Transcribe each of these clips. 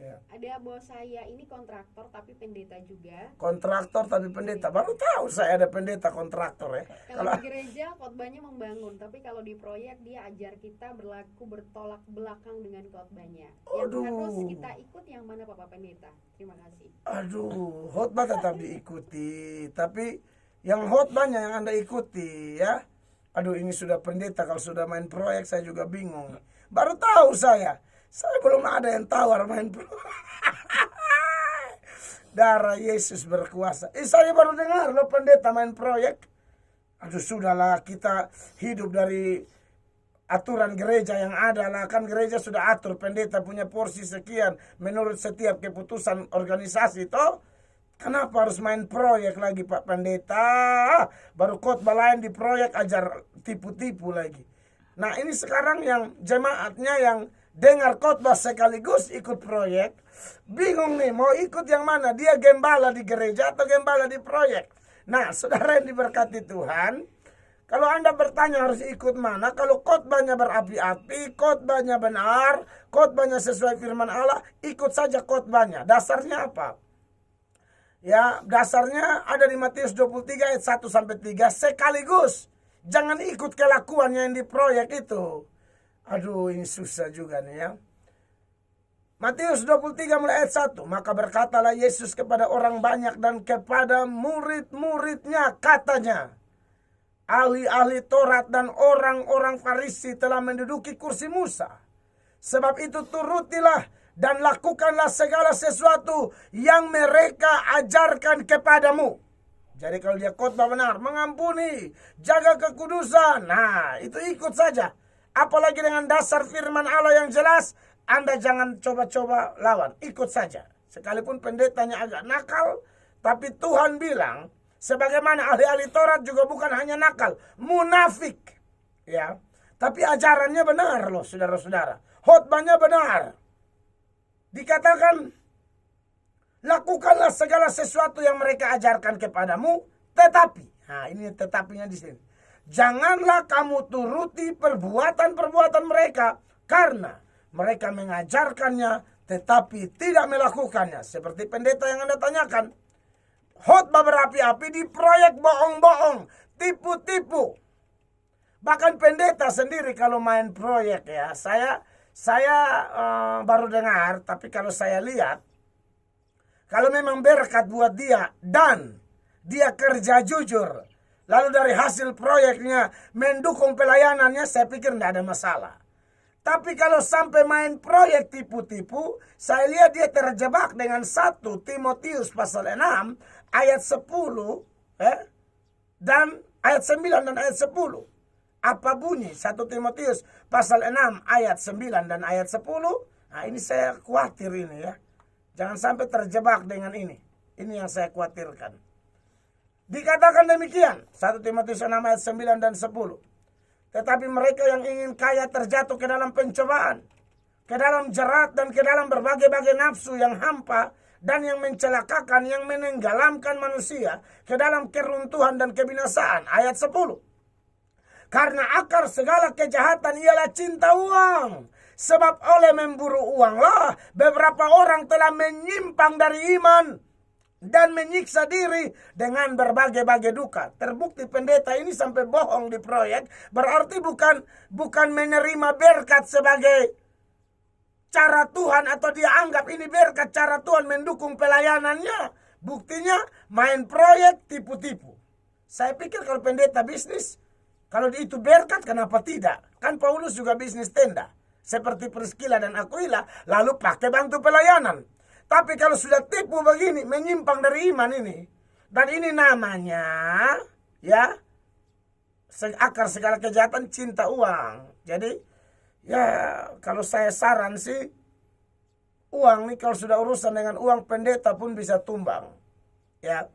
Ya. Ada bos saya ini kontraktor tapi pendeta juga. Kontraktor tapi pendeta. Baru tahu saya ada pendeta kontraktor ya. Kalau di gereja khotbahnya membangun, tapi kalau di proyek dia ajar kita berlaku bertolak belakang dengan khotbahnya. Yang Aduh. harus kita ikut yang mana Bapak Pendeta? Terima kasih. Aduh, khotbah tetap diikuti, tapi yang khotbahnya yang Anda ikuti ya. Aduh, ini sudah pendeta, kalau sudah main proyek saya juga bingung. Baru tahu saya. Saya belum ada yang tawar main proyek. Darah Yesus berkuasa. Saya baru dengar loh pendeta main proyek. Aduh, sudahlah, kita hidup dari aturan gereja yang ada lah. Kan gereja sudah atur pendeta punya porsi sekian menurut setiap keputusan organisasi toh. Kenapa harus main proyek lagi Pak Pendeta? Baru khotbah lain di proyek ajar tipu-tipu lagi. Nah, ini sekarang yang jemaatnya yang dengar khotbah sekaligus ikut proyek, bingung nih mau ikut yang mana? Dia gembala di gereja atau gembala di proyek? Nah, saudara yang diberkati Tuhan, kalau Anda bertanya harus ikut mana? Kalau khotbahnya berapi-api, khotbahnya benar, khotbahnya sesuai firman Allah, ikut saja khotbahnya. Dasarnya apa? Ya, dasarnya ada di Matius 23 ayat 1 sampai 3 sekaligus. Jangan ikut kelakuannya yang di proyek itu. Aduh, ini susah juga nih ya. Matius 23 mulai ayat 1. Maka berkatalah Yesus kepada orang banyak dan kepada murid-muridnya, katanya, ahli-ahli Taurat dan orang-orang Farisi telah menduduki kursi Musa. Sebab itu turutilah dan lakukanlah segala sesuatu yang mereka ajarkan kepadamu. Jadi kalau dia khotbah benar, mengampuni, jaga kekudusan, nah itu ikut saja. Apalagi dengan dasar firman Allah yang jelas, Anda jangan coba-coba lawan, ikut saja. Sekalipun pendetanya agak nakal, tapi Tuhan bilang, sebagaimana ahli-ahli Taurat juga bukan hanya nakal, munafik. Ya, tapi ajarannya benar loh saudara-saudara. Khotbahnya benar. Dikatakan, lakukanlah segala sesuatu yang mereka ajarkan kepadamu, tetapi, nah ini tetapinya di sini. Janganlah kamu turuti perbuatan-perbuatan mereka, karena mereka mengajarkannya, tetapi tidak melakukannya. Seperti pendeta yang Anda tanyakan, khotbah berapi-api di proyek bohong-bohong, tipu-tipu. Bahkan pendeta sendiri kalau main proyek ya, saya baru dengar, tapi kalau saya lihat, kalau memang berkat buat dia dan dia kerja jujur, lalu dari hasil proyeknya mendukung pelayanannya, saya pikir tidak ada masalah. Tapi kalau sampai main proyek tipu-tipu, saya lihat dia terjebak dengan 1 Timotius pasal 6 ayat 10 dan ayat 9 dan ayat 10. Apa bunyi 1 Timotius pasal 6 ayat 9 dan ayat 10? Nah, ini saya khawatir ini ya. Jangan sampai terjebak dengan ini. Ini yang saya khawatirkan. Dikatakan demikian, 1 Timotius 6 ayat 9 dan 10. Tetapi mereka yang ingin kaya terjatuh ke dalam pencobaan, ke dalam jerat dan ke dalam berbagai-bagai nafsu yang hampa dan yang mencelakakan, yang menenggelamkan manusia ke dalam keruntuhan dan kebinasaan. Ayat 10. Karena akar segala kejahatan ialah cinta uang. Sebab oleh memburu uanglah beberapa orang telah menyimpang dari iman dan menyiksa diri dengan berbagai-bagai duka. Terbukti pendeta ini sampai bohong di proyek, berarti bukan menerima berkat sebagai cara Tuhan, atau dia anggap ini berkat cara Tuhan mendukung pelayanannya. Buktinya main proyek tipu-tipu. Saya pikir kalau pendeta bisnis, kalau itu berkat, kenapa tidak? Kan Paulus juga bisnis tenda. Seperti Priscilla dan Aquila, lalu pakai bantu pelayanan. Tapi kalau sudah tipu begini, menyimpang dari iman ini. Dan ini namanya, ya, akar segala kejahatan cinta uang. Jadi, ya, kalau saya saran sih, uang nih kalau sudah urusan dengan uang, pendeta pun bisa tumbang. Ya,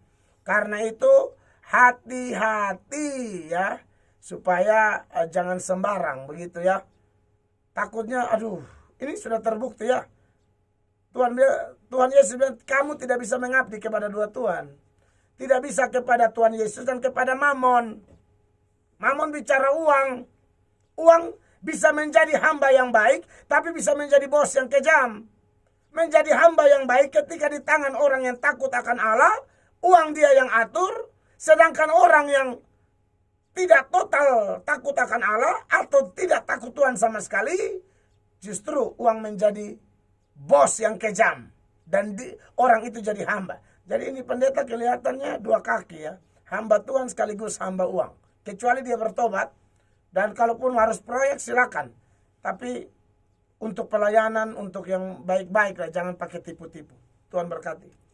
karena itu hati-hati ya. Supaya jangan sembarang begitu ya. Takutnya aduh, ini sudah terbukti ya. Tuhan Yesus bilang, kamu tidak bisa mengabdi kepada dua Tuhan. Tidak bisa kepada Tuhan Yesus dan kepada Mamon. Mamon bicara uang. Uang bisa menjadi hamba yang baik, tapi bisa menjadi bos yang kejam. menjadi hamba yang baik ketika di tangan orang yang takut akan Allah, uang dia yang atur, sedangkan orang yang tidak total takut akan Allah atau tidak takut Tuhan sama sekali, justru uang menjadi bos yang kejam dan orang itu jadi hamba. Jadi ini pendeta kelihatannya dua kaki ya, hamba Tuhan sekaligus hamba uang. Kecuali dia bertobat, dan kalaupun harus proyek silakan. Tapi untuk pelayanan, untuk yang baik-baik lah, jangan pakai tipu-tipu. Tuhan berkati.